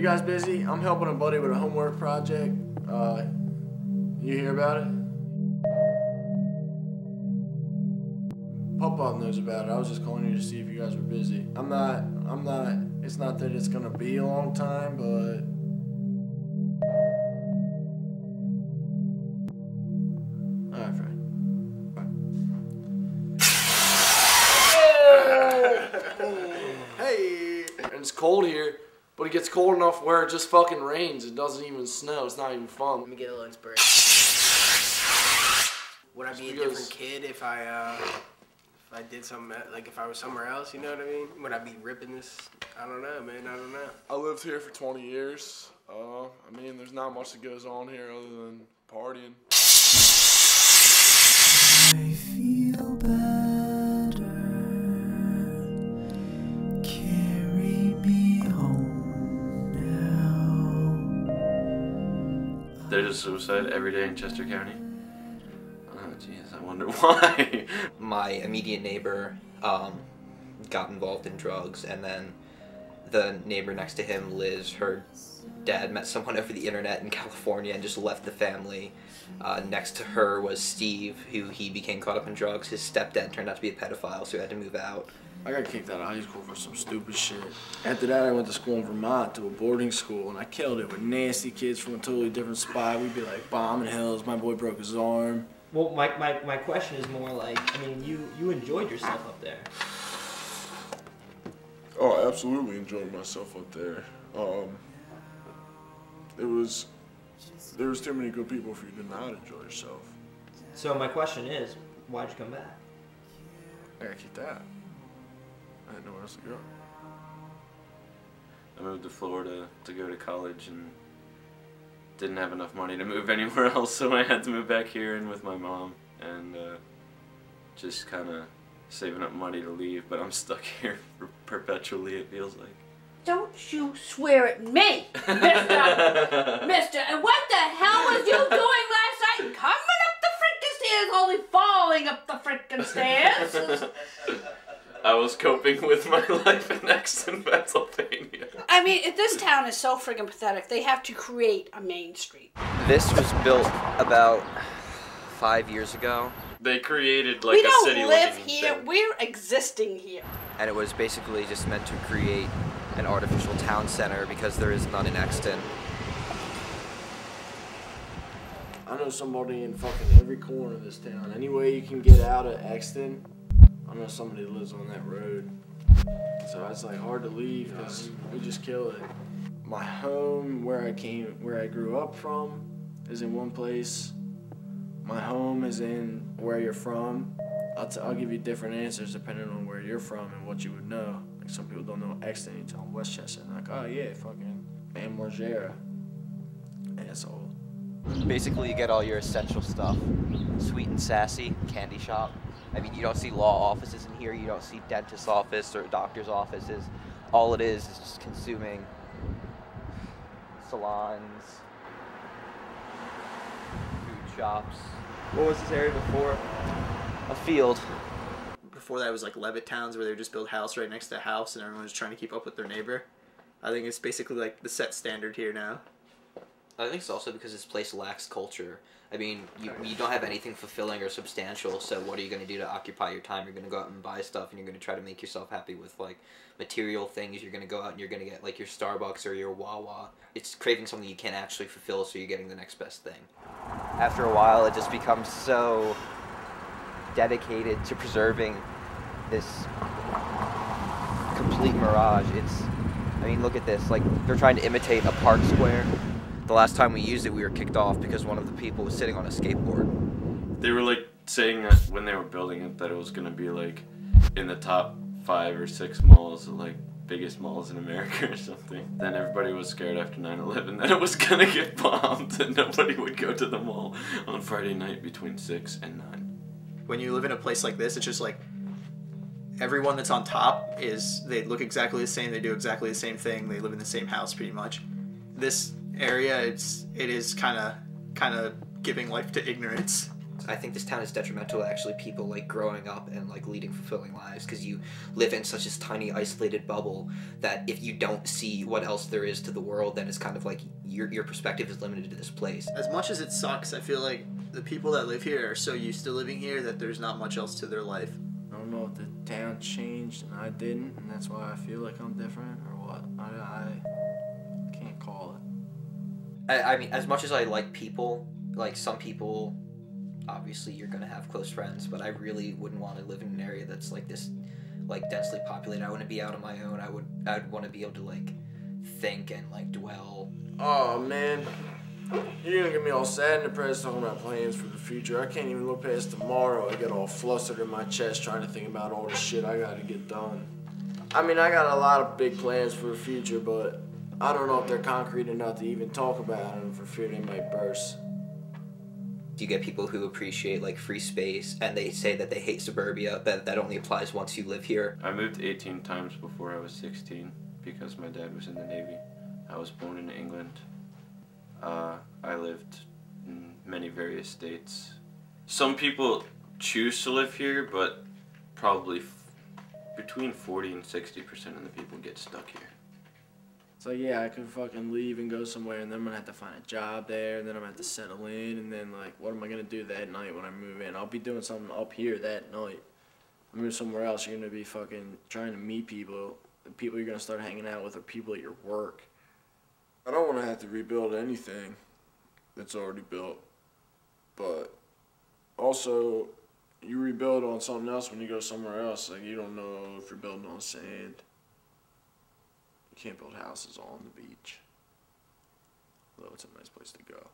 you guys busy? I'm helping a buddy with a homework project. You hear about it? Pop-Pop knows about it. I was just calling you to see if you guys were busy. I'm not, it's not that it's gonna be a long time, but... Alright, Frank. Hey! And it's cold here, but it gets cold enough where it just fucking rains. It doesn't even snow. It's not even fun. Let me get a little inspiration. Would I be a different kid if I did something, like if I was somewhere else, you know what I mean? Would I be ripping this? I don't know, man, I don't know. I lived here for 20 years. I mean, there's not much that goes on here other than partying. I feel better. Carry me home now. There's a suicide every day in Chester County. Oh jeez, I wonder why. My immediate neighbor got involved in drugs, and then the neighbor next to him, Liz, her dad met someone over the internet in California and just left the family. Next to her was Steve, who he became caught up in drugs. His stepdad turned out to be a pedophile, so he had to move out. I got kicked out of high school for some stupid shit. After that, I went to school in Vermont, to a boarding school, and I killed it with nasty kids from a totally different spot. We'd be like bombing hills. My boy broke his arm. Well, my question is more like, I mean, you enjoyed yourself up there. Oh, I absolutely enjoyed myself up there. There was too many good people for you to not enjoy yourself. So my question is, why'd you come back? I got kicked out. I didn't know where else to go. I moved to Florida to go to college and didn't have enough money to move anywhere else, so I had to move back here in with my mom and just kind of saving up money to leave, but I'm stuck here perpetually, it feels like. Don't you swear at me, mister. And what the hell was you doing last night? Coming up the frickin' stairs, only falling up the frickin' stairs. I was coping with my life in Exton, Pennsylvania. I mean, this town is so friggin' pathetic. They have to create a main street. This was built about 5 years ago. They created like We a don't city live looking here. thing. We're existing here. And it was basically just meant to create an artificial town center because there is none in Exton. I know somebody in fucking every corner of this town. Any way you can get out of Exton, I know somebody that lives on that road. So it's like hard to leave because we just kill it. My home, where I grew up from, is in one place. My home is in where you're from. I'll give you different answers depending on where you're from and what you would know. Like some people don't know Exton, you tell them Westchester. And they're like, oh yeah, fucking Van Margera. Asshole. Basically, you get all your essential stuff. Sweet and Sassy, candy shop. I mean, you don't see law offices in here. You don't see dentist's office or doctor's offices. All it is just consuming salons, food shops. What was this area before? A field. Before that, it was like Levittowns, where they would just build house right next to house, and everyone was trying to keep up with their neighbor. I think it's basically like the set standard here now. I think it's also because this place lacks culture. I mean, you don't have anything fulfilling or substantial, so what are you going to do to occupy your time? You're going to go out and buy stuff, and you're going to try to make yourself happy with, like, material things. You're going to go out and you're going to get, like, your Starbucks or your Wawa. It's craving something you can't actually fulfill, so you're getting the next best thing. After a while, it just becomes so dedicated to preserving this complete mirage. I mean, look at this. Like, they're trying to imitate a park square. The last time we used it, we were kicked off because one of the people was sitting on a skateboard. They were like saying that when they were building it that it was going to be like in the top 5 or 6 malls, like biggest malls in America or something. Then everybody was scared after 9/11 that it was going to get bombed and nobody would go to the mall on Friday night between 6 and 9. When you live in a place like this, it's just like everyone that's on top they look exactly the same, they do exactly the same thing, they live in the same house pretty much. This area, it is kind of giving life to ignorance. I think this town is detrimental to actually people like growing up and like leading fulfilling lives because you live in such a tiny isolated bubble that if you don't see what else there is to the world, then it's kind of like your perspective is limited to this place. As much as it sucks, I feel like the people that live here are so used to living here that there's not much else to their life. I don't know if the town changed and I didn't, and that's why I feel like I'm different or what. I can't call it. I mean, as much as I like people, like some people, obviously you're gonna have close friends, but I really wouldn't want to live in an area that's like this, like densely populated. I want to be out on my own. I'd want to be able to like think and like dwell. Oh man, you're gonna get me all sad and depressed talking about plans for the future. I can't even look past tomorrow. I get all flustered in my chest trying to think about all the shit I gotta get done. I mean, I got a lot of big plans for the future, but I don't know if they're concrete enough to even talk about them for fear they might burst. Do you get people who appreciate like free space and they say that they hate suburbia, but that only applies once you live here? I moved 18 times before I was 16 because my dad was in the Navy. I was born in England. I lived in many various states. Some people choose to live here, but probably between 40 and 60% of the people get stuck here. So yeah, I could fucking leave and go somewhere, and then I'm gonna have to find a job there, and then I'm gonna have to settle in, and then like, what am I gonna do that night when I move in? I'll be doing something up here that night. I move somewhere else, you're gonna be fucking trying to meet people. The people you're gonna start hanging out with are people at your work. I don't want to have to rebuild anything that's already built, but also you rebuild on something else when you go somewhere else. Like, you don't know if you're building on sand. You can't build houses all on the beach, although it's a nice place to go.